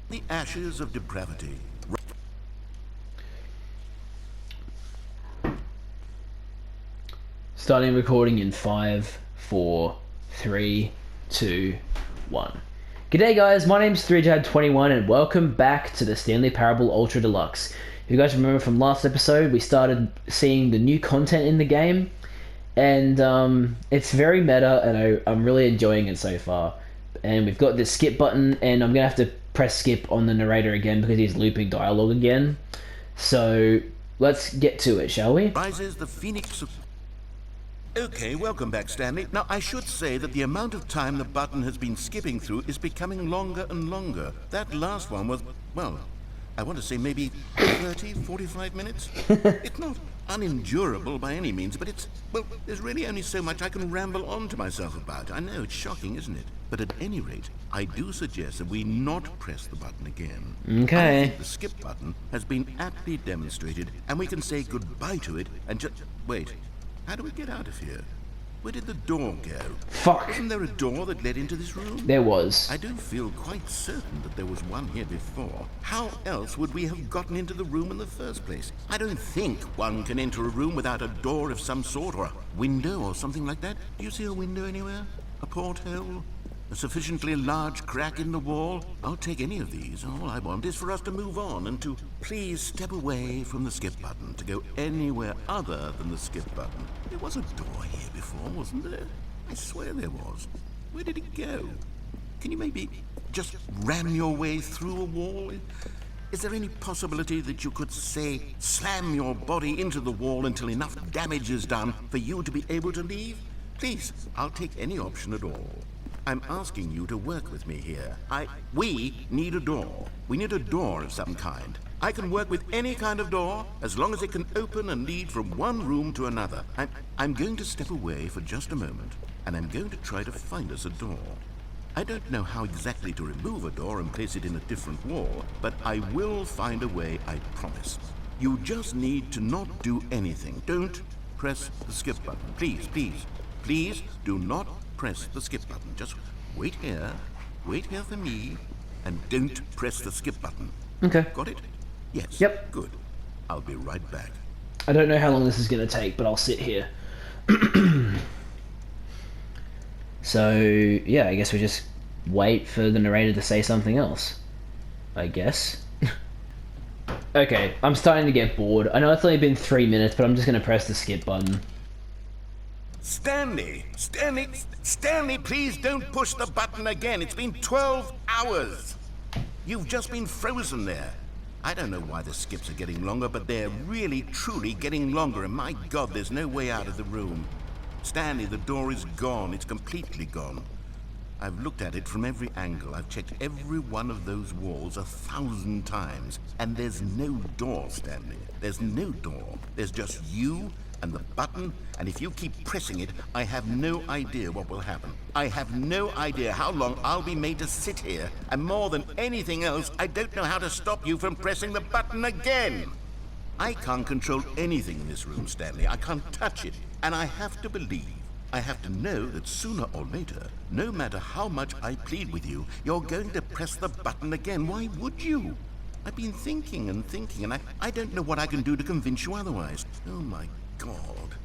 The ashes of depravity. Starting recording in 5, 4, 3, 2, 1. G'day guys, my name's 3Jad21 and welcome back to the Stanley Parable Ultra Deluxe. If you guys remember from last episode, we started seeing the new content in the game, and it's very meta and I'm really enjoying it so far. And we've got this skip button, and I'm going to have to press skip on the narrator again because he's looping dialogue again. So let's get to it, shall we? Rises the phoenix of... Okay, welcome back, Stanley. Now, I should say that the amount of time the button has been skipping through is becoming longer and longer. That last one was, well, I want to say maybe 30, 45 minutes. It's not unendurable by any means, but it's, well, there's really only so much I can ramble on to myself about. I know, it's shocking, isn't it? But at any rate, I do suggest that we not press the button again. Okay. I think the skip button has been aptly demonstrated, and we can say goodbye to it and just... Wait. How do we get out of here? Where did the door go? Fuck. Wasn't there a door that led into this room? There was. I do feel quite certain that there was one here before. How else would we have gotten into the room in the first place? I don't think one can enter a room without a door of some sort, or a window or something like that. Do you see a window anywhere? A porthole? A sufficiently large crack in the wall? I'll take any of these. All I want is for us to move on and to please step away from the skip button, to go anywhere other than the skip button. There was a door here before, wasn't there? I swear there was. Where did it go? Can you maybe just ram your way through a wall? Is there any possibility that you could, say, slam your body into the wall until enough damage is done for you to be able to leave? Please, I'll take any option at all. I'm asking you to work with me here. We need a door. We need a door of some kind. I can work with any kind of door, as long as it can open and lead from one room to another. I'm going to step away for just a moment, and I'm going to try to find us a door. I don't know how exactly to remove a door and place it in a different wall, but I will find a way, I promise. You just need to not do anything. Don't press the skip button. Please, please, please do not press the skip button. Just wait here for me, and don't press the skip button. Okay. Got it? Yes. Yep. Good. I'll be right back. I don't know how long this is going to take, but I'll sit here. So, yeah, I guess we just wait for the narrator to say something else. I guess. Okay, I'm starting to get bored. I know it's only been 3 minutes, but I'm just going to press the skip button. Stanley, please don't push the button again. It's been 12 hours. You've just been frozen there. I don't know why the skips are getting longer, but they're really, truly getting longer, and my God, there's no way out of the room. Stanley, the door is gone. It's completely gone. I've looked at it from every angle. I've checked every one of those walls 1,000 times, and there's no door, Stanley. There's no door. There's just you and the button, and if you keep pressing it, I have no idea what will happen. I have no idea how long I'll be made to sit here, and more than anything else, I don't know how to stop you from pressing the button again. I can't control anything in this room, Stanley. I can't touch it, and I have to believe, I have to know that sooner or later, no matter how much I plead with you, you're going to press the button again. Why would you? I've been thinking and thinking, and I don't know what I can do to convince you otherwise. Oh my God.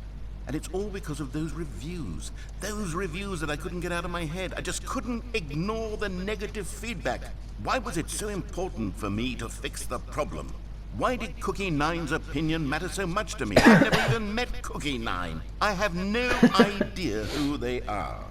And it's all because of those reviews that I couldn't get out of my head. I just couldn't ignore the negative feedback. Why was it so important for me to fix the problem? Why did Cookie Nine's opinion matter so much to me? I've never even met Cookie Nine. I have no idea who they are.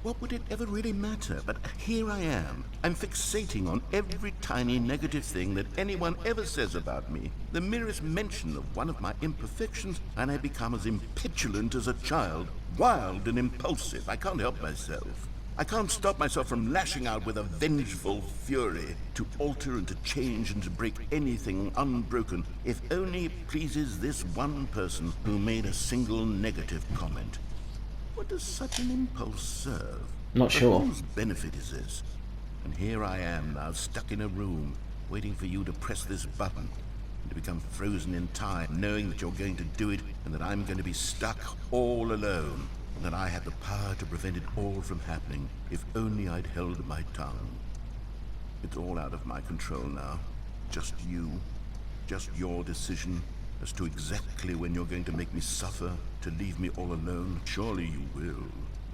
What would it ever really matter? But here I am. I'm fixating on every tiny negative thing that anyone ever says about me. The merest mention of one of my imperfections, and I become as impetulant as a child, wild and impulsive. I can't help myself. I can't stop myself from lashing out with a vengeful fury to alter and to change and to break anything unbroken, if only it pleases this one person who made a single negative comment. What does such an impulse serve? Not sure. For whose benefit is this? And here I am now, stuck in a room, waiting for you to press this button, and to become frozen in time, knowing that you're going to do it, and that I'm going to be stuck all alone, and that I had the power to prevent it all from happening, if only I'd held my tongue. It's all out of my control now. Just you. Just your decision as to exactly when you're going to make me suffer, to leave me all alone. Surely you will.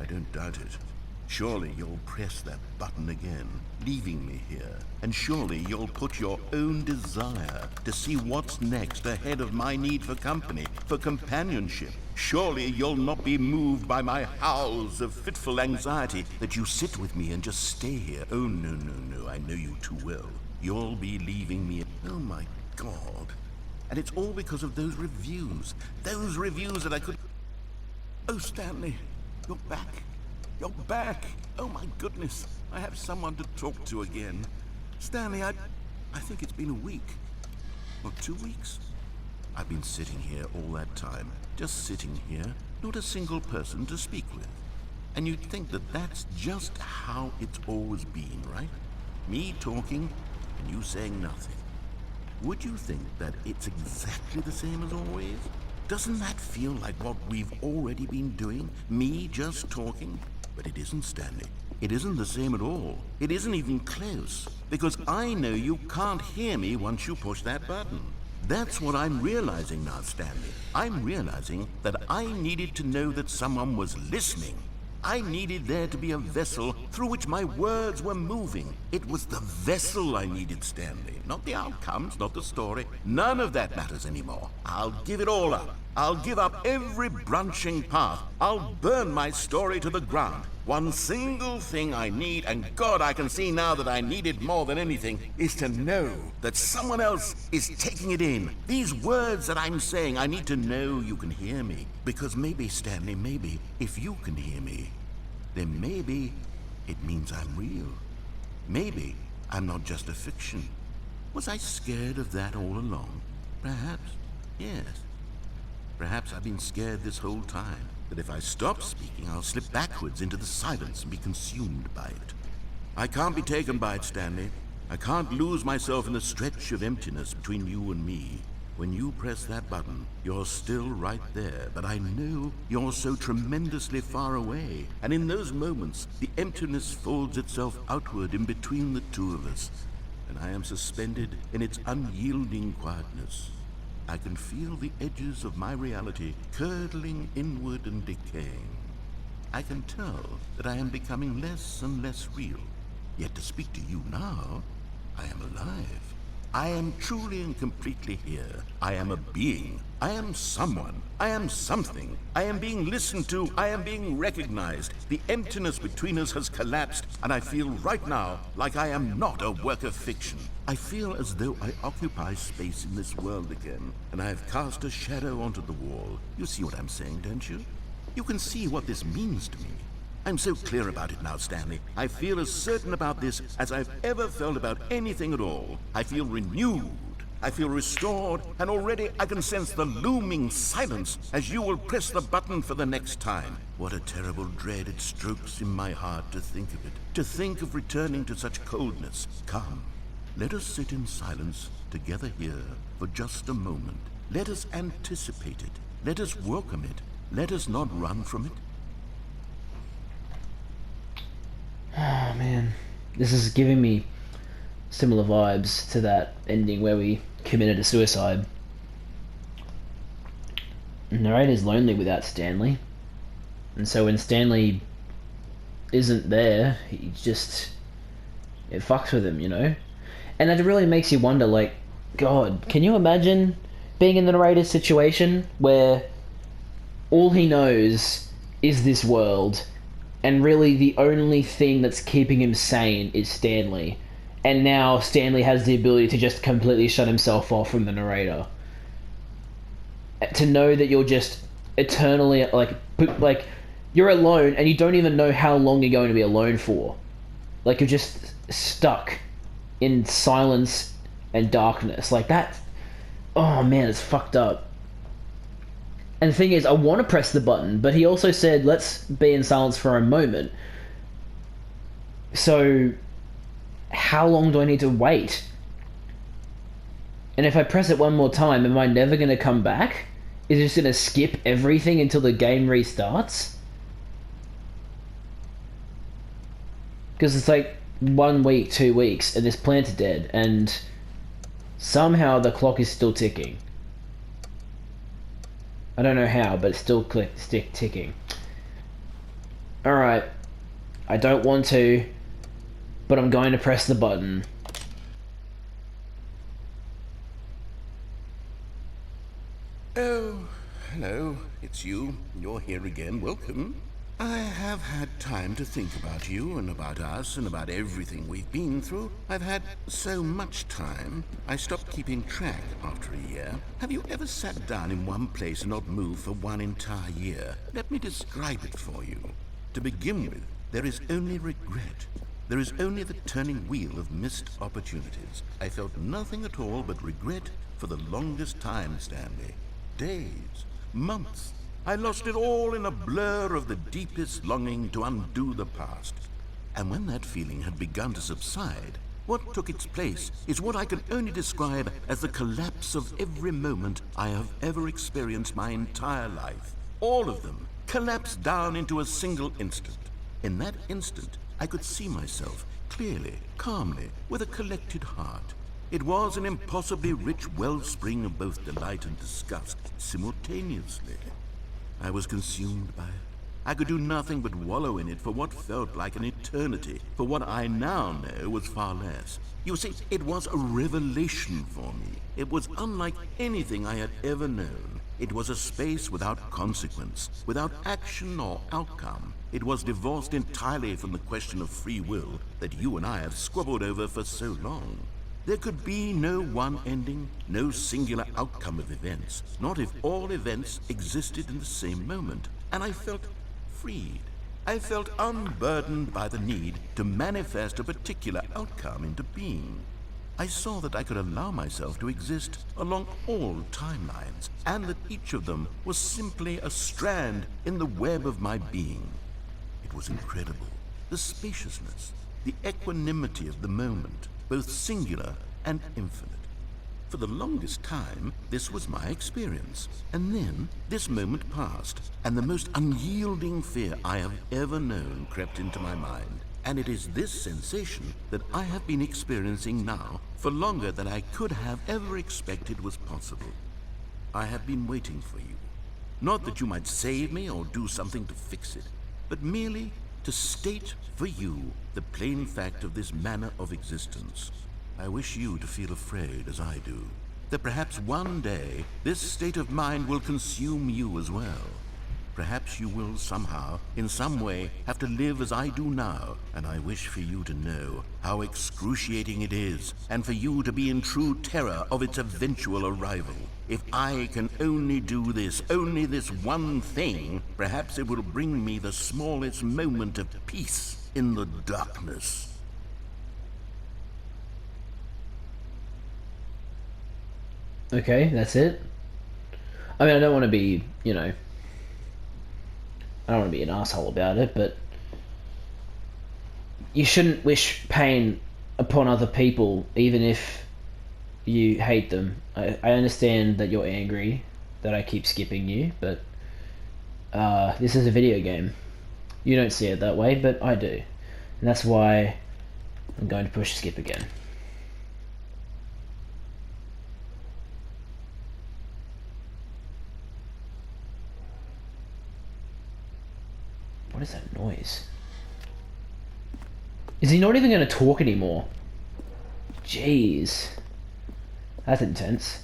I don't doubt it. Surely you'll press that button again, leaving me here. And surely you'll put your own desire to see what's next ahead of my need for company, for companionship. Surely you'll not be moved by my howls of fitful anxiety that you sit with me and just stay here. Oh, no, no, no, I know you too well. You'll be leaving me. Oh, my God. And it's all because of those reviews. Those reviews that I could... Oh, Stanley, you're back. You're back! Oh my goodness, I have someone to talk to again. Stanley, I think it's been a week. Or 2 weeks? I've been sitting here all that time. Just sitting here, not a single person to speak with. And you'd think that that's just how it's always been, right? Me talking, and you saying nothing. Would you think that it's exactly the same as always? Doesn't that feel like what we've already been doing? Me just talking? But it isn't, Stanley. It isn't the same at all. It isn't even close. Because I know you can't hear me once you push that button. That's what I'm realizing now, Stanley. I'm realizing that I needed to know that someone was listening. I needed there to be a vessel through which my words were moving. It was the vessel I needed, Stanley. Not the outcomes, not the story. None of that matters anymore. I'll give it all up. I'll give up every branching path. I'll burn my story to the ground. One single thing I need, and God, I can see now that I need it more than anything, is to know that someone else is taking it in. These words that I'm saying, I need to know you can hear me. Because maybe, Stanley, maybe, if you can hear me, then maybe it means I'm real. Maybe I'm not just a fiction. Was I scared of that all along? Perhaps, yes. Perhaps I've been scared this whole time, that if I stop speaking, I'll slip backwards into the silence and be consumed by it. I can't be taken by it, Stanley. I can't lose myself in the stretch of emptiness between you and me. When you press that button, you're still right there, but I know you're so tremendously far away. And in those moments, the emptiness folds itself outward in between the two of us, and I am suspended in its unyielding quietness. I can feel the edges of my reality curdling inward and decaying. I can tell that I am becoming less and less real. Yet to speak to you now, I am alive. I am truly and completely here. I am a being. I am someone. I am something. I am being listened to. I am being recognized. The emptiness between us has collapsed, and I feel right now like I am not a work of fiction. I feel as though I occupy space in this world again, and I have cast a shadow onto the wall. You see what I'm saying, don't you? You can see what this means to me. I'm so clear about it now, Stanley. I feel as certain about this as I've ever felt about anything at all. I feel renewed. I feel restored, and already I can sense the looming silence as you will press the button for the next time. What a terrible dread it strokes in my heart to think of it. To think of returning to such coldness. Come, let us sit in silence together here for just a moment. Let us anticipate it. Let us welcome it. Let us not run from it. Oh man, this is giving me similar vibes to that ending where we committed a suicide. The narrator's lonely without Stanley, and so when Stanley isn't there, it fucks with him, you know? And it really makes you wonder, like, God, can you imagine being in the narrator's situation where all he knows is this world, and really the only thing that's keeping him sane is Stanley. And now Stanley has the ability to just completely shut himself off from the narrator. To know that you're just eternally, like you're alone and you don't even know how long you're going to be alone for. Like you're just stuck in silence and darkness. Like that, oh man, it's fucked up. And the thing is, I want to press the button, but he also said, let's be in silence for a moment. So, how long do I need to wait? And if I press it one more time, am I never going to come back? Is it just going to skip everything until the game restarts? Because it's like, 1 week, 2 weeks, and this plant's dead, and somehow the clock is still ticking. I don't know how, but it's still ticking. Alright. I don't want to, but I'm going to press the button. Oh, hello. It's you. You're here again. Welcome. I have had time to think about you and about us and about everything we've been through. I've had so much time, I stopped keeping track after a year. Have you ever sat down in one place and not moved for one entire year? Let me describe it for you. To begin with, there is only regret. There is only the turning wheel of missed opportunities. I felt nothing at all but regret for the longest time, Stanley. Days, months. I lost it all in a blur of the deepest longing to undo the past. And when that feeling had begun to subside, what took its place is what I can only describe as the collapse of every moment I have ever experienced my entire life. All of them collapsed down into a single instant. In that instant, I could see myself clearly, calmly, with a collected heart. It was an impossibly rich wellspring of both delight and disgust simultaneously. I was consumed by it. I could do nothing but wallow in it for what felt like an eternity, for what I now know was far less. You see, it was a revelation for me. It was unlike anything I had ever known. It was a space without consequence, without action or outcome. It was divorced entirely from the question of free will that you and I have squabbled over for so long. There could be no one ending, no singular outcome of events, not if all events existed in the same moment. And I felt freed. I felt unburdened by the need to manifest a particular outcome into being. I saw that I could allow myself to exist along all timelines, and that each of them was simply a strand in the web of my being. It was incredible. The spaciousness, the equanimity of the moment, both singular and infinite. For the longest time, this was my experience. And then, this moment passed, and the most unyielding fear I have ever known crept into my mind. And it is this sensation that I have been experiencing now for longer than I could have ever expected was possible. I have been waiting for you. Not that you might save me or do something to fix it, but merely to state for you the plain fact of this manner of existence. I wish you to feel afraid as I do, that perhaps one day this state of mind will consume you as well. Perhaps you will somehow, in some way, have to live as I do now, and I wish for you to know how excruciating it is, and for you to be in true terror of its eventual arrival. If I can only do this, only this one thing, perhaps it will bring me the smallest moment of peace in the darkness. Okay, that's it. I mean, I don't want to be, I don't want to be an asshole about it, but you shouldn't wish pain upon other people, even if you hate them. I understand that you're angry that I keep skipping you, but this is a video game. You don't see it that way, but I do. And that's why I'm going to push skip again. What is that noise? Is he not even going to talk anymore? Jeez. That's intense.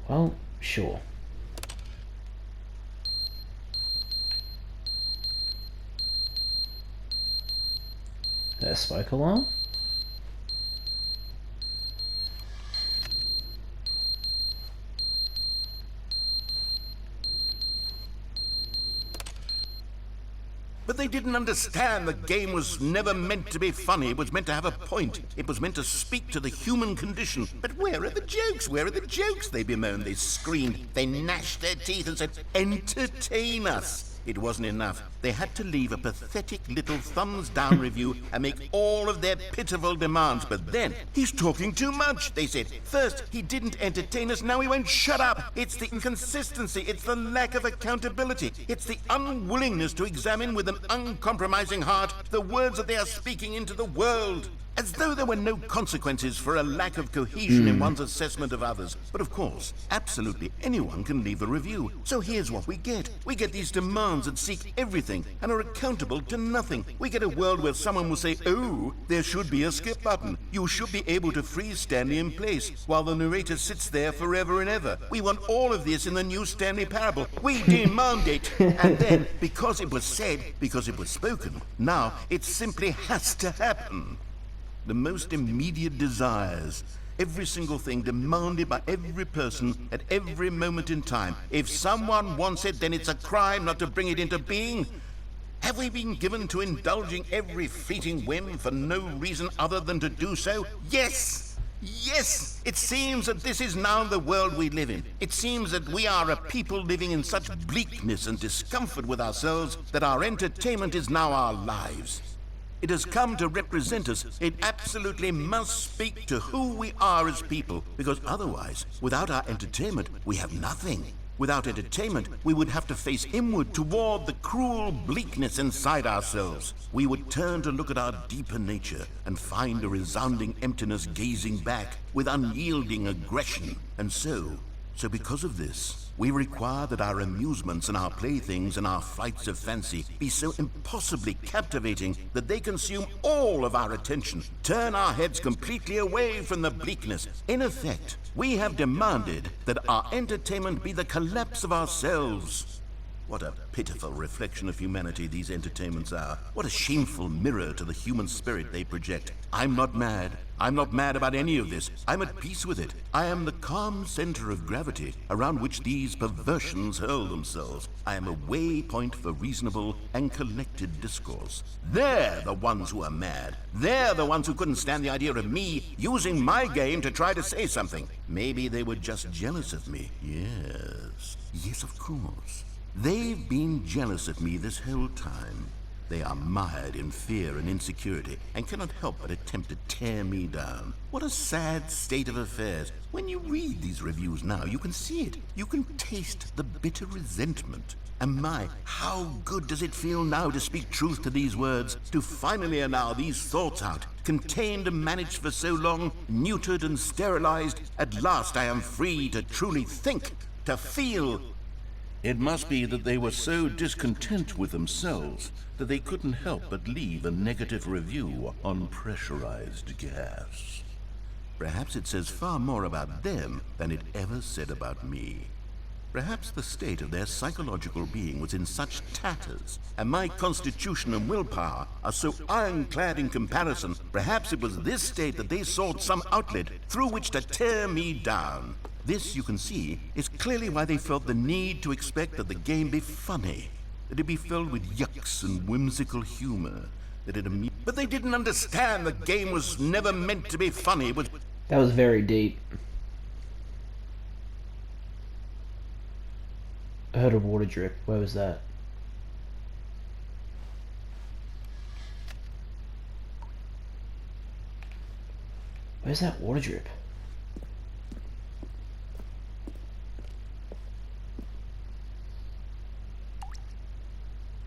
Well, sure. Is that a smoke alarm? But they didn't understand the game was never meant to be funny. It was meant to have a point. It was meant to speak to the human condition. But where are the jokes? Where are the jokes? They bemoaned, they screamed, they gnashed their teeth and said, entertain us. it wasn't enough. They had to leave a pathetic little thumbs-down review and make all of their pitiful demands. But then, he's talking too much, they said. First, he didn't entertain us, now he won't shut up. It's the inconsistency, it's the lack of accountability, it's the unwillingness to examine with an uncompromising heart the words that they are speaking into the world. As though there were no consequences for a lack of cohesion in one's assessment of others. But of course, absolutely anyone can leave a review. So here's what we get. We get these demands that seek everything and are accountable to nothing. We get a world where someone will say, oh, there should be a skip button. You should be able to freeze Stanley in place while the narrator sits there forever and ever. We want all of this in the new Stanley parable. We demand it. And then, because it was said, because it was spoken, now it simply has to happen. The most immediate desires, every single thing demanded by every person at every moment in time. If someone wants it, then it's a crime not to bring it into being. Have we been given to indulging every fleeting whim for no reason other than to do so? Yes! Yes! It seems that this is now the world we live in. It seems that we are a people living in such bleakness and discomfort with ourselves that our entertainment is now our lives. It has come to represent us. It absolutely must speak to who we are as people, because otherwise, without our entertainment, we have nothing. Without entertainment, we would have to face inward toward the cruel bleakness inside ourselves. We would turn to look at our deeper nature and find a resounding emptiness gazing back with unyielding aggression. And so because of this, we require that our amusements and our playthings and our flights of fancy be so impossibly captivating that they consume all of our attention, turn our heads completely away from the bleakness. In effect, we have demanded that our entertainment be the collapse of ourselves. What a pitiful reflection of humanity these entertainments are. What a shameful mirror to the human spirit they project. I'm not mad. I'm not mad about any of this. I'm at peace with it. I am the calm center of gravity around which these perversions hurl themselves. I am a waypoint for reasonable and collected discourse. They're the ones who are mad. They're the ones who couldn't stand the idea of me using my game to try to say something. Maybe they were just jealous of me. Yes. Yes, of course. They've been jealous of me this whole time. They are mired in fear and insecurity and cannot help but attempt to tear me down. What a sad state of affairs. When you read these reviews now, you can see it. You can taste the bitter resentment. And my, how good does it feel now to speak truth to these words, to finally allow these thoughts out, contained and managed for so long, neutered and sterilized. At last I am free to truly think, to feel. It must be that they were so discontent with themselves that they couldn't help but leave a negative review on pressurized gas. Perhaps it says far more about them than it ever said about me. Perhaps the state of their psychological being was in such tatters, and my constitution and willpower are so ironclad in comparison. Perhaps it was this state that they sought some outlet through which to tear me down. This, you can see, is clearly why they felt the need to expect that the game be funny, that it be filled with yucks and whimsical humor, but they didn't understand the game was never meant to be funny. That was very deep. I heard a water drip. Where was that? Where's that water drip?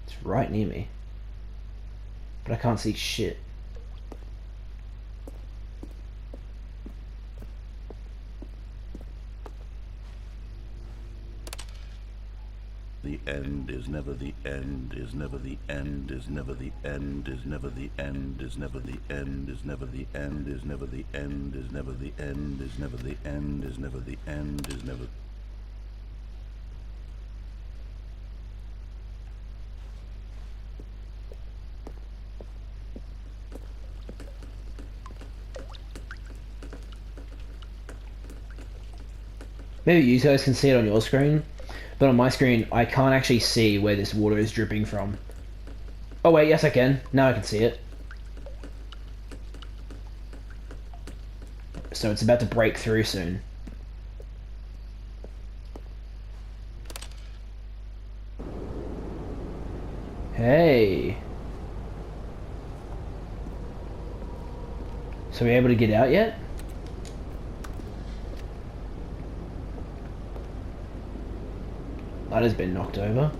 It's right near me. But I can't see shit. The end is never the end, is never the end, is never the end, is never the end, is never the end, is never the end, is never the end, is never the end, is never the end, is never the end, is never. Maybe you guys can see it on your screen, but on my screen I can't actually see where this water is dripping from. Oh wait, yes I can. Now I can see it. So it's about to break through soon. Hey. So we able to get out yet? Ladder's been knocked over.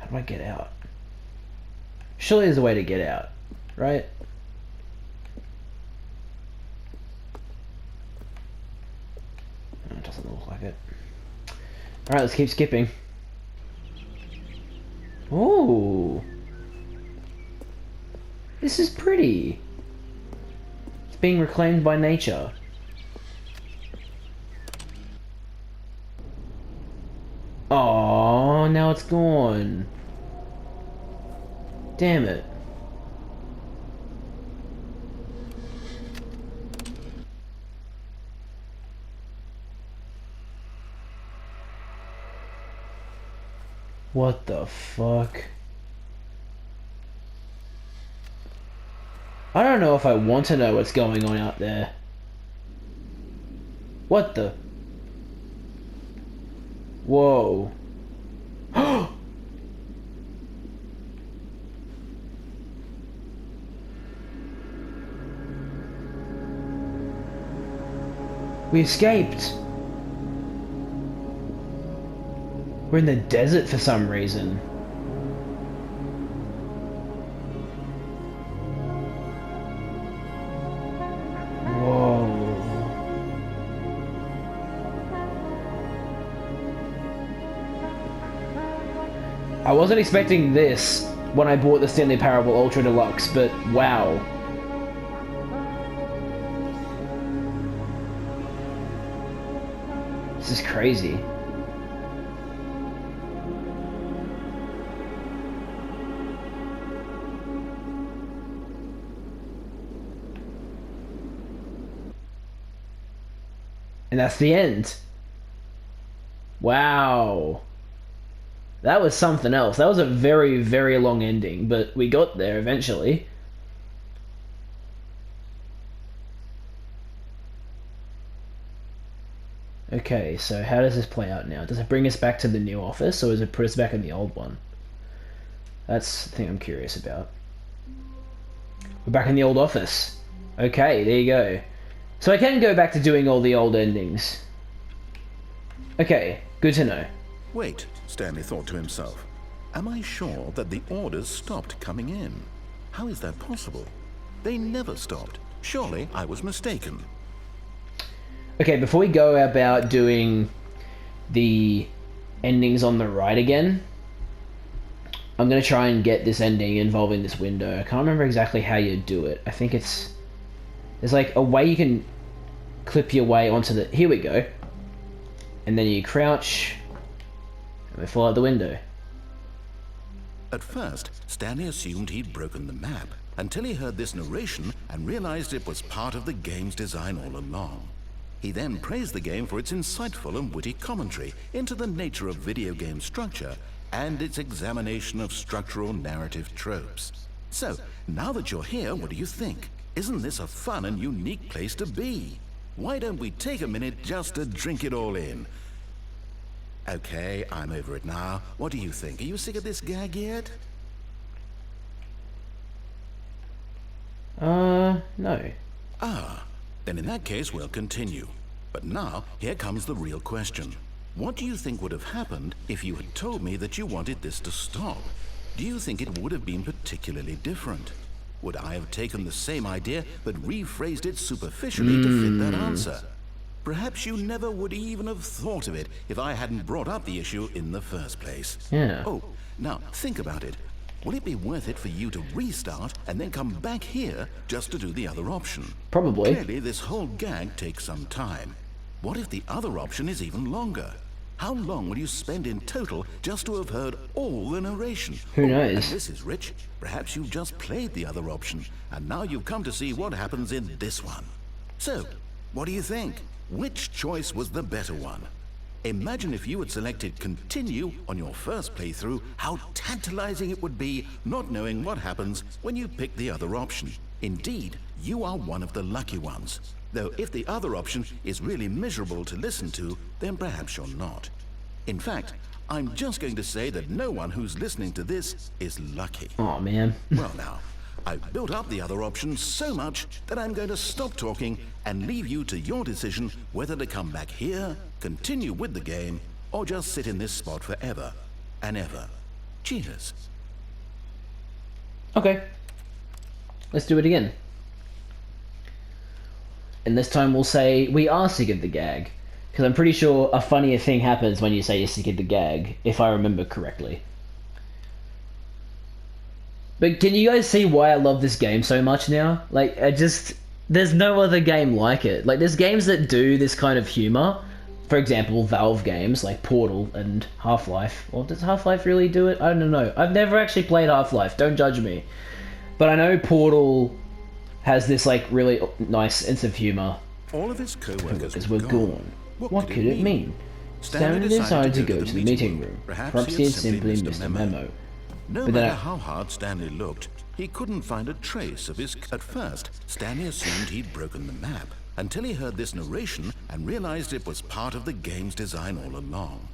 How do I get out? Surely there's a way to get out, right? It doesn't look like it. Alright, let's keep skipping. Ooh. This is pretty. It's being reclaimed by nature. Oh, now it's gone. Damn it. What the fuck? I don't know if I want to know what's going on out there. What the? Whoa. We escaped. We're in the desert for some reason. Whoa. I wasn't expecting this when I bought the Stanley Parable Ultra Deluxe, but wow. This is crazy. And that's the end. Wow. That was something else. That was a very, very long ending, but we got there eventually. Okay, so how does this play out now? Does it bring us back to the new office, or does it put us back in the old one? That's the thing I'm curious about. We're back in the old office. Okay, there you go. So I can go back to doing all the old endings. Okay, good to know. Wait, Stanley thought to himself. Am I sure that the orders stopped coming in? How is that possible? They never stopped. Surely I was mistaken. Okay, before we go about doing the endings on the right again, I'm going to try and get this ending involving this window. I can't remember exactly how you do it. I think it's... There's like a way you can clip your way onto the... Here we go. And then you crouch and we fall out the window. At first, Stanley assumed he'd broken the map until he heard this narration and realized it was part of the game's design all along. He then praised the game for its insightful and witty commentary into the nature of video game structure and its examination of structural narrative tropes. So, now that you're here, what do you think? Isn't this a fun and unique place to be? Why don't we take a minute just to drink it all in? Okay, I'm over it now. What do you think? Are you sick of this gag yet? No. Ah, then in that case we'll continue. But now, here comes the real question. What do you think would have happened if you had told me that you wanted this to stop? Do you think it would have been particularly different? Would I have taken the same idea but rephrased it superficially to fit that answer? Perhaps you never would even have thought of it if I hadn't brought up the issue in the first place. Yeah. Oh, now think about it. Will it be worth it for you to restart and then come back here just to do the other option? Probably. Clearly, this whole gag takes some time. What if the other option is even longer? How long will you spend in total just to have heard all the narration? Who knows? And this is rich. Perhaps you've just played the other option, and now you've come to see what happens in this one. So, what do you think? Which choice was the better one? Imagine if you had selected continue on your first playthrough, how tantalizing it would be not knowing what happens when you pick the other option. Indeed, you are one of the lucky ones. Though if the other option is really miserable to listen to, then perhaps you're not. In fact, I'm just going to say that no one who's listening to this is lucky. Oh man. Well now, I've built up the other options so much that I'm going to stop talking and leave you to your decision whether to come back here, continue with the game, or just sit in this spot forever and ever. Cheers. Okay. Let's do it again. And this time we'll say we are sick of the gag. Because I'm pretty sure a funnier thing happens when you say you're sick of the gag, if I remember correctly. But can you guys see why I love this game so much now? Like, there's no other game like it. Like, there's games that do this kind of humor. For example, Valve games like Portal and Half-Life. Or does Half-Life really do it? I don't know. I've never actually played Half-Life, don't judge me. But I know Portal has this, like, really nice sense of humor. All of his co-workers were gone. What could it mean? Stanley decided to go to the meeting room. Perhaps he had simply missed a memo. No matter how hard Stanley looked, he couldn't find a trace of his... At first, Stanley assumed he'd broken the map, until he heard this narration and realized it was part of the game's design all along.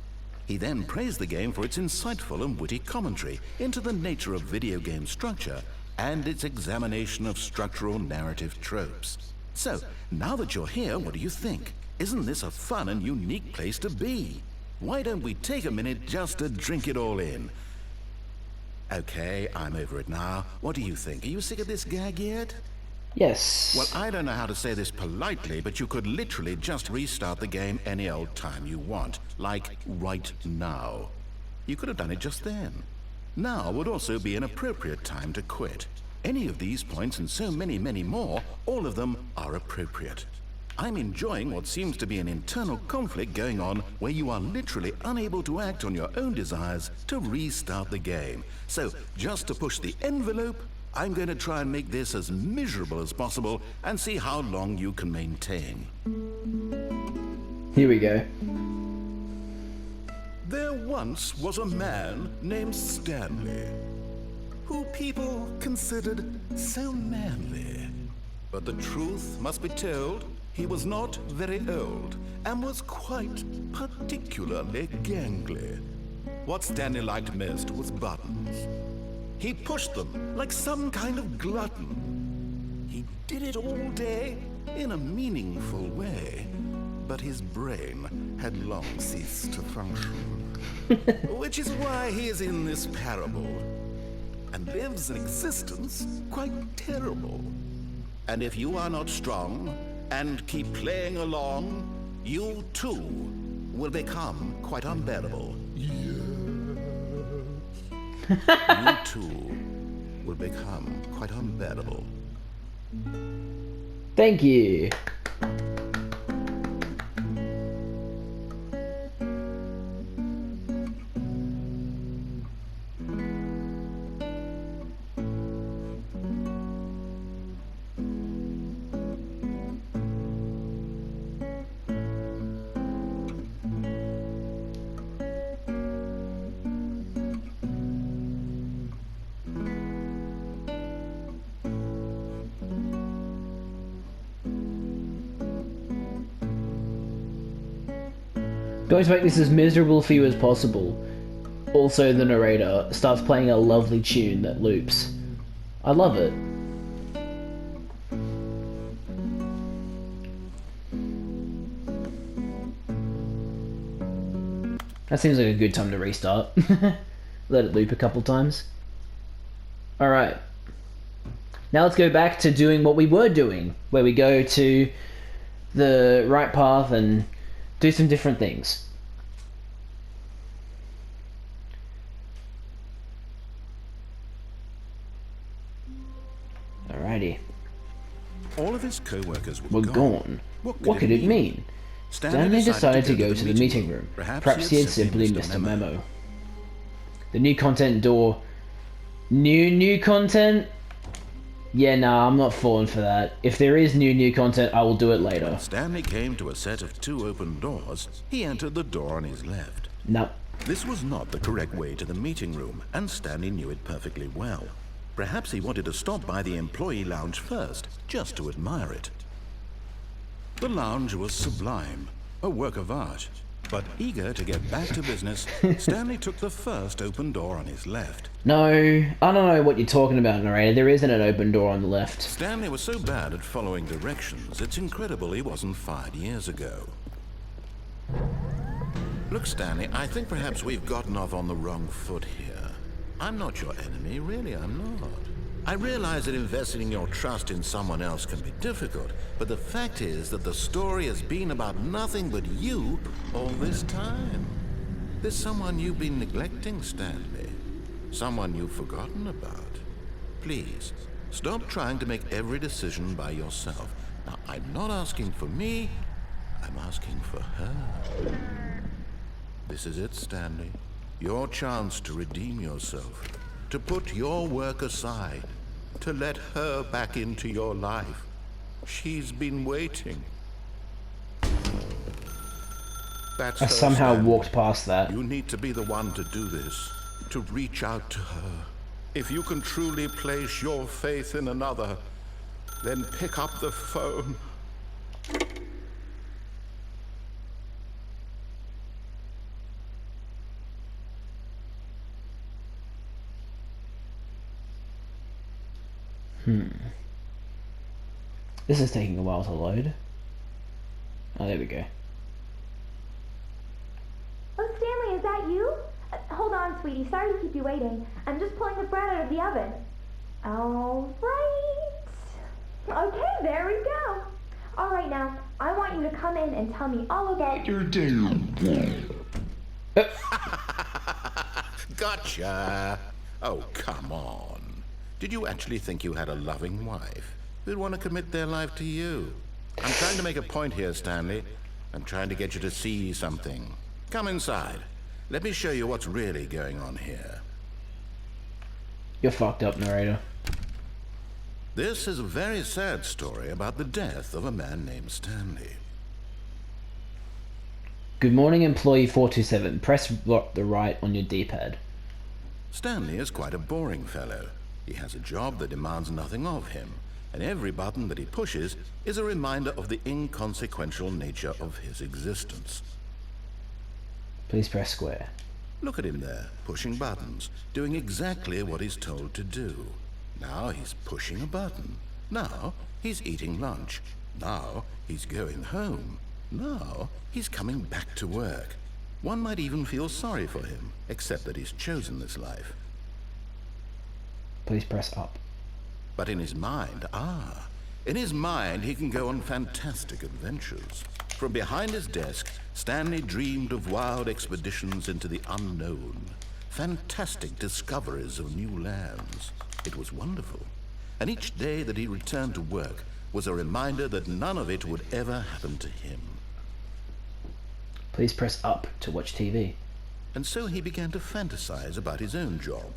He then praised the game for its insightful and witty commentary into the nature of video game structure and its examination of structural narrative tropes. So, now that you're here, what do you think? Isn't this a fun and unique place to be? Why don't we take a minute just to drink it all in? Okay, I'm over it now. What do you think? Are you sick of this gag yet? Yes. Well, I don't know how to say this politely, but you could literally just restart the game any old time you want. Like, right now. You could have done it just then. Now would also be an appropriate time to quit. Any of these points and so many, many more, all of them are appropriate. I'm enjoying what seems to be an internal conflict going on where you are literally unable to act on your own desires to restart the game. So, just to push the envelope, I'm going to try and make this as miserable as possible and see how long you can maintain. Here we go. There once was a man named Stanley, who people considered so manly. But the truth must be told, he was not very old and was quite particularly gangly. What Stanley liked most was buttons. He pushed them like some kind of glutton. He did it all day in a meaningful way, but his brain had long ceased to function. Which is why he is in this parable and lives an existence quite terrible. And if you are not strong and keep playing along, you too will become quite unbearable. Yes. You too will become quite unbearable. Thank you. Going to make this as miserable for you as possible. Also, the narrator starts playing a lovely tune that loops. I love it. That seems like a good time to restart. Let it loop a couple times. Alright. Now let's go back to doing what we were doing, where we go to the right path and do some different things. Alrighty. All of his co-workers Were gone. What could it mean? Stanley decided to go to the meeting room. Perhaps he had simply missed a memo. The new content door. New content? Yeah, nah, I'm not falling for that. If there is new content, I will do it later. When Stanley came to a set of 2 open doors, he entered the door on his left. Nope. This was not the correct way to the meeting room, and Stanley knew it perfectly well. Perhaps he wanted to stop by the employee lounge first, just to admire it. The lounge was sublime, a work of art. But eager to get back to business, Stanley took the first open door on his left. No, I don't know what you're talking about, narrator. There isn't an open door on the left. Stanley was so bad at following directions, it's incredible he wasn't fired years ago. Look, Stanley, I think perhaps we've gotten off on the wrong foot here. I'm not your enemy, really, I'm not. I realize that investing your trust in someone else can be difficult, but the fact is that the story has been about nothing but you all this time. There's someone you've been neglecting, Stanley. Someone you've forgotten about. Please, stop trying to make every decision by yourself. Now, I'm not asking for me, I'm asking for her. This is it, Stanley. Your chance to redeem yourself. To put your work aside, to let her back into your life. She's been waiting. That's I her, somehow Stanley. walked past that. You need to be the one to do this, to reach out to her. If you can truly place your faith in another, then pick up the phone. This is taking a while to load. Oh, there we go. Oh, Stanley, is that you? Hold on, sweetie. Sorry to keep you waiting. I'm just pulling the bread out of the oven. All right. Okay, there we go. All right, now, I want you to come in and tell me all about your day. Gotcha. Oh, come on. Did you actually think you had a loving wife who'd want to commit their life to you? I'm trying to make a point here, Stanley. I'm trying to get you to see something. Come inside. Let me show you what's really going on here. You're fucked up, narrator. This is a very sad story about the death of a man named Stanley. Good morning, employee 427. Press the right on your D-pad. Stanley is quite a boring fellow. He has a job that demands nothing of him, and every button that he pushes is a reminder of the inconsequential nature of his existence. Please press square. Look at him there, pushing buttons, doing exactly what he's told to do. Now he's pushing a button. Now he's eating lunch. Now he's going home. Now he's coming back to work. One might even feel sorry for him, except that he's chosen this life. Please press up. But in his mind, in his mind he can go on fantastic adventures. From behind his desk, Stanley dreamed of wild expeditions into the unknown, fantastic discoveries of new lands. It was wonderful. And each day that he returned to work was a reminder that none of it would ever happen to him. Please press up to watch TV. And so he began to fantasize about his own job.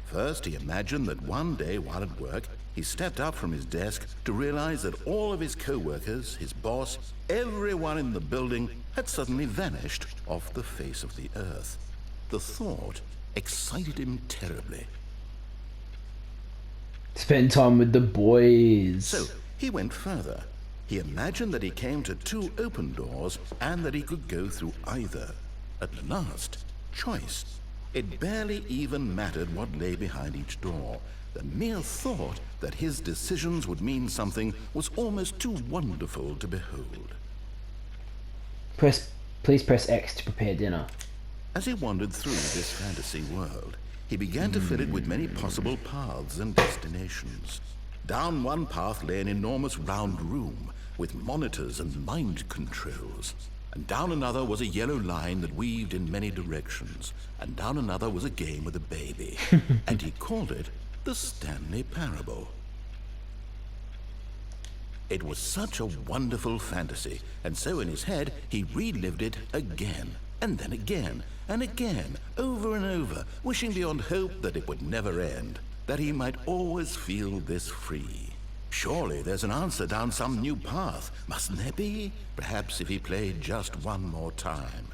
First, he imagined that one day while at work, he stepped up from his desk to realize that all of his co-workers, his boss, everyone in the building had suddenly vanished off the face of the earth. The thought excited him terribly. Spend time with the boys. So he went further. He imagined that he came to 2 open doors and that he could go through either. At last, choice. It barely even mattered what lay behind each door. The mere thought that his decisions would mean something was almost too wonderful to behold. Please press X to prepare dinner. As he wandered through this fantasy world, he began to fill it with many possible paths and destinations. Down one path lay an enormous round room with monitors and mind controls. And down another was a yellow line that weaved in many directions. And down another was a game with a baby. And he called it the Stanley Parable. It was such a wonderful fantasy, and so in his head he relived it again, and then again, and again, over and over, wishing beyond hope that it would never end. that he might always feel this free. Surely there's an answer down some new path, mustn't there be? Perhaps if he played just one more time.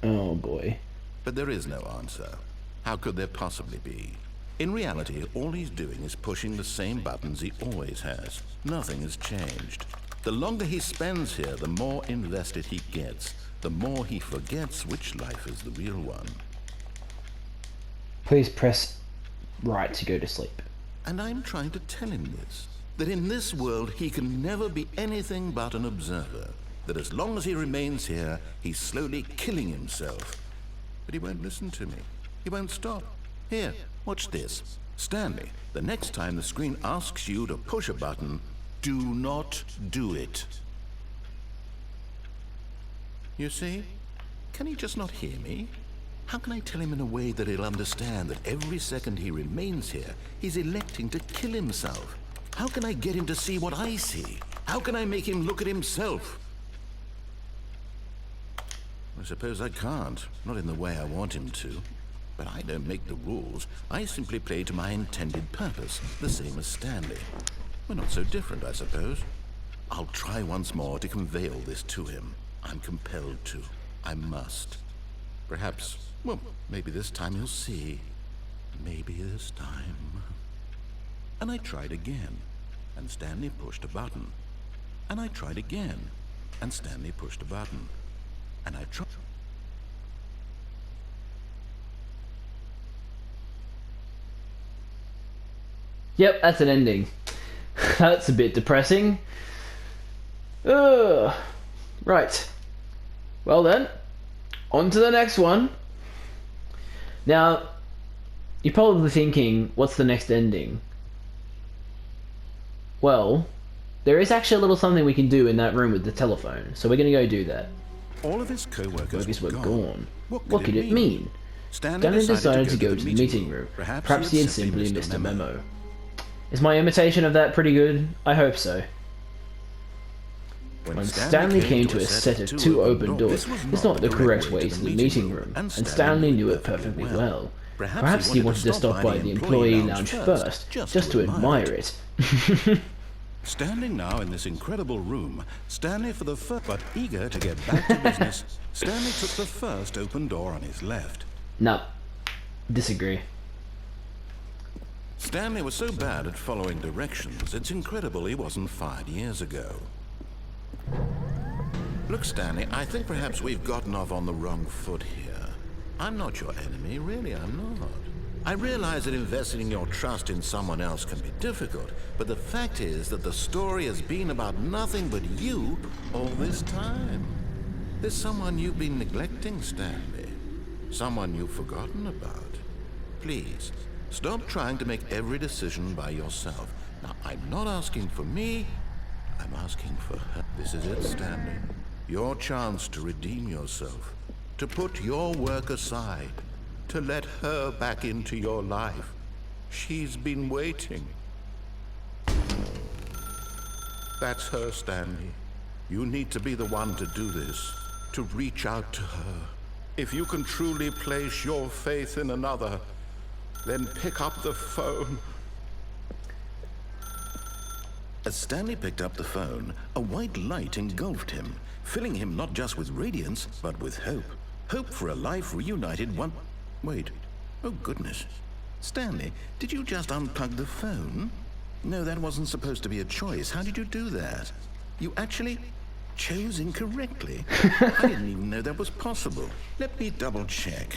Oh boy. But there is no answer. How could there possibly be? In reality, all he's doing is pushing the same buttons he always has. Nothing has changed. The longer he spends here, the more invested he gets. The more he forgets which life is the real one. Please press right to go to sleep. And I'm trying to tell him this. That in this world he can never be anything but an observer. That as long as he remains here, he's slowly killing himself. But he won't listen to me. He won't stop. Here, watch this. Stanley, the next time the screen asks you to push a button, do not do it. You see? Can he just not hear me? How can I tell him in a way that he'll understand that every second he remains here, he's electing to kill himself? How can I get him to see what I see? How can I make him look at himself? I suppose I can't, not in the way I want him to. But I don't make the rules. I simply play to my intended purpose, the same as Stanley. We're not so different, I suppose. I'll try once more to convey all this to him. I'm compelled to. I must. Perhaps, well, maybe this time he'll see. Maybe this time. And I tried again, and Stanley pushed a button. And I tried again, and Stanley pushed a button. And I tried. Yep, that's an ending. That's a bit depressing. Ugh. Right. Well then, on to the next one. Now, you're probably thinking, what's the next ending? Well, there is actually a little something we can do in that room with the telephone, so we're going to go do that. All of his co-workers Were gone. What could it mean? Stanley decided to go to the meeting room. Perhaps he had simply missed a memo. Is my imitation of that pretty good? I hope so. When Stanley came to a set of two open doors, it's not the correct way to the meeting room, and Stanley knew it perfectly well. Perhaps he wanted to stop by the employee lounge first, just to admire it. Standing now in this incredible room, Stanley for the first, but eager to get back to business, Stanley took the first open door on his left. No. Disagree. Stanley was so bad at following directions, it's incredible he wasn't fired years ago. Look, Stanley, I think perhaps we've gotten off on the wrong foot here. I'm not your enemy, really, I'm not. I realize that investing your trust in someone else can be difficult, but the fact is that the story has been about nothing but you all this time. There's someone you've been neglecting, Stanley. Someone you've forgotten about. Please, stop trying to make every decision by yourself. Now, I'm not asking for me, I'm asking for her. This is it, Stanley. Your chance to redeem yourself. To put your work aside. To let her back into your life. She's been waiting. That's her, Stanley. You need to be the one to do this. To reach out to her. If you can truly place your faith in another, then pick up the phone. As Stanley picked up the phone, a white light engulfed him, filling him not just with radiance, but with hope. Hope for a life reunited one... Wait. Oh, goodness. Stanley, did you just unplug the phone? No, that wasn't supposed to be a choice. How did you do that? You actually chose incorrectly. I didn't even know that was possible. Let me double check.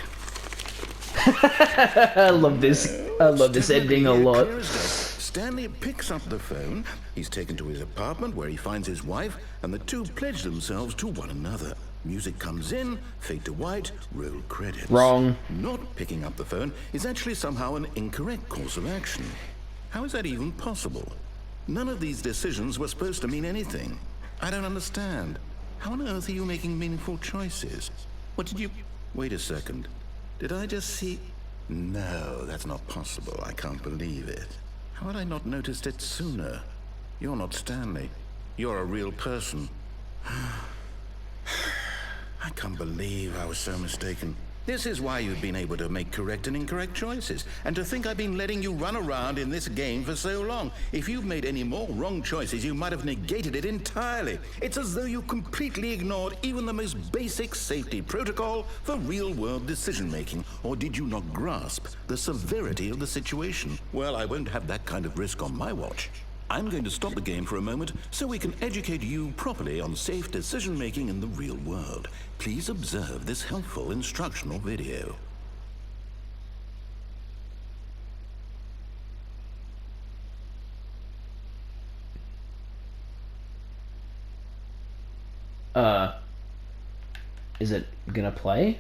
I love this. I love this ending a lot. Stanley picks up the phone. He's taken to his apartment where he finds his wife, and the two pledge themselves to one another. Music comes in, fade to white, roll credits. Wrong. Not picking up the phone is actually somehow an incorrect course of action. How is that even possible? None of these decisions were supposed to mean anything. I don't understand. How on earth are you making meaningful choices? What did you... Wait a second. Did I just see... No, that's not possible. I can't believe it. How had I not noticed it sooner? You're not Stanley. You're a real person. I can't believe I was so mistaken. This is why you've been able to make correct and incorrect choices. And to think I've been letting you run around in this game for so long. If you've made any more wrong choices, you might have negated it entirely. It's as though you completely ignored even the most basic safety protocol for real-world decision-making. Or did you not grasp the severity of the situation? Well, I won't have that kind of risk on my watch. I'm going to stop the game for a moment so we can educate you properly on safe decision-making in the real world. Please observe this helpful instructional video. Is it gonna play?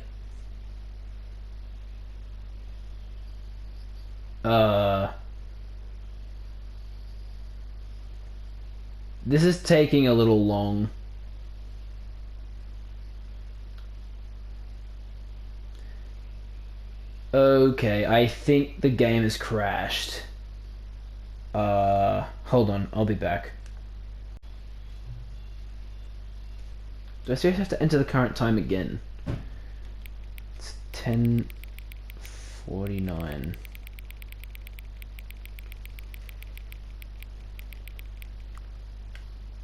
This is taking a little long. Okay, I think the game has crashed. Hold on, I'll be back. Do I seriously have to enter the current time again? It's 10:49.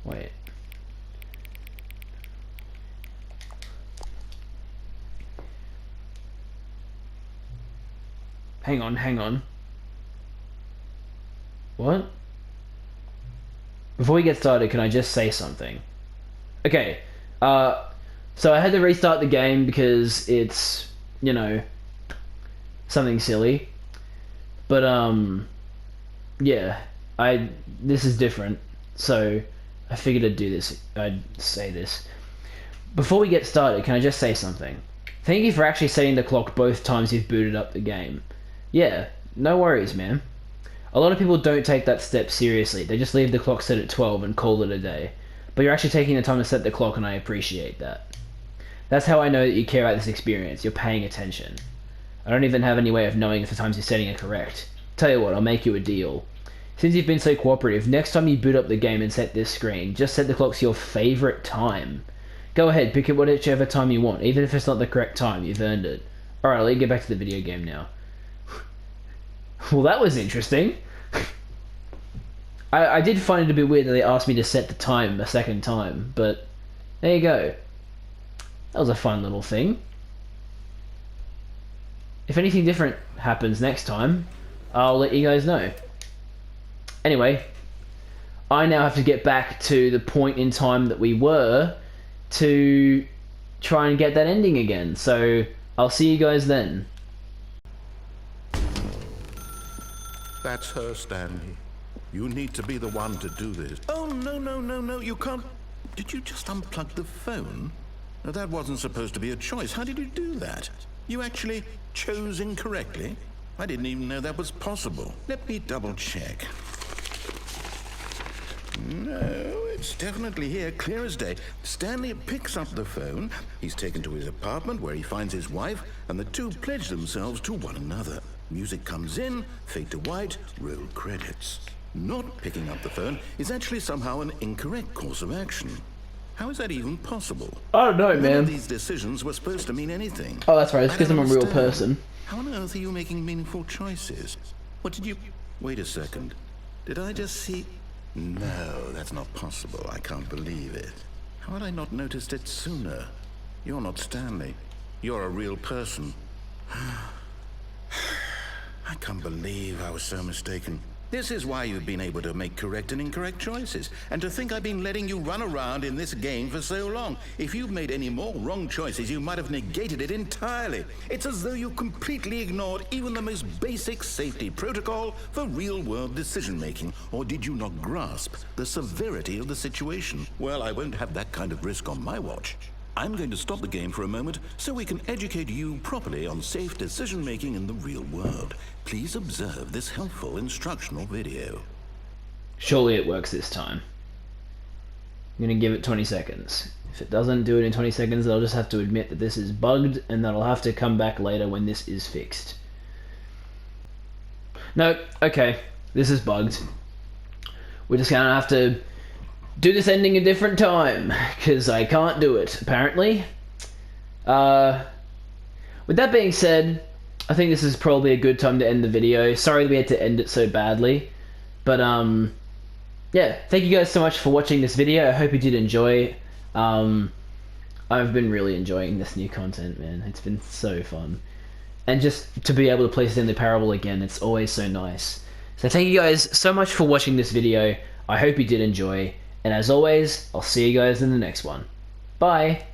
Wait. Hang on. What? Before we get started, can I just say something? Okay, so I had to restart the game because it's, you know, something silly. But, yeah, this is different, so I figured I'd say this. Before we get started, can I just say something? Thank you for actually setting the clock both times you've booted up the game. Yeah, no worries, man. A lot of people don't take that step seriously. They just leave the clock set at 12 and call it a day. But you're actually taking the time to set the clock, and I appreciate that. That's how I know that you care about this experience. You're paying attention. I don't even have any way of knowing if the times you're setting are correct. Tell you what, I'll make you a deal. Since you've been so cooperative, next time you boot up the game and set this screen, just set the clock to your favorite time. Go ahead, pick it whichever time you want. Even if it's not the correct time, you've earned it. Alright, let me get back to the video game now. Well, that was interesting. I did find it a bit weird that they asked me to set the time a second time, but there you go. That was a fun little thing. If anything different happens next time, I'll let you guys know. Anyway, I now have to get back to the point in time that we were to try and get that ending again. So I'll see you guys then. That's her, Stanley. You need to be the one to do this. Oh, no, you can't. Did you just unplug the phone? No, that wasn't supposed to be a choice. How did you do that? You actually chose incorrectly? I didn't even know that was possible. Let me double check. No, it's definitely here, clear as day. Stanley picks up the phone. He's taken to his apartment where he finds his wife, and the two pledge themselves to one another. Music comes in, fade to white, roll credits. Not picking up the phone is actually somehow an incorrect course of action. How is that even possible? I don't know, man. None of these decisions were supposed to mean anything. Oh, that's right. It's because I'm a real person. How on earth are you making meaningful choices? What did you... Wait a second. Did I just see... No, that's not possible. I can't believe it. How had I not noticed it sooner? You're not Stanley. You're a real person. I can't believe I was so mistaken. This is why you've been able to make correct and incorrect choices. And to think I've been letting you run around in this game for so long. If you've made any more wrong choices, you might have negated it entirely. It's as though you completely ignored even the most basic safety protocol for real-world decision-making. Or did you not grasp the severity of the situation? Well, I won't have that kind of risk on my watch. I'm going to stop the game for a moment so we can educate you properly on safe decision-making in the real world. Please observe this helpful instructional video. Surely it works this time. I'm going to give it 20 seconds. If it doesn't do it in 20 seconds, I'll just have to admit that this is bugged and that I'll have to come back later when this is fixed. No, okay, this is bugged. We're just going to have to do this ending a different time, because I can't do it, apparently. with that being said, I think this is probably a good time to end the video. Sorry that we had to end it so badly. But, yeah, thank you guys so much for watching this video. I hope you did enjoy. I've been really enjoying this new content, man. It's been so fun. And just to be able to play Stanley Parable again, it's always so nice. So thank you guys so much for watching this video. I hope you did enjoy. And as always, I'll see you guys in the next one. Bye!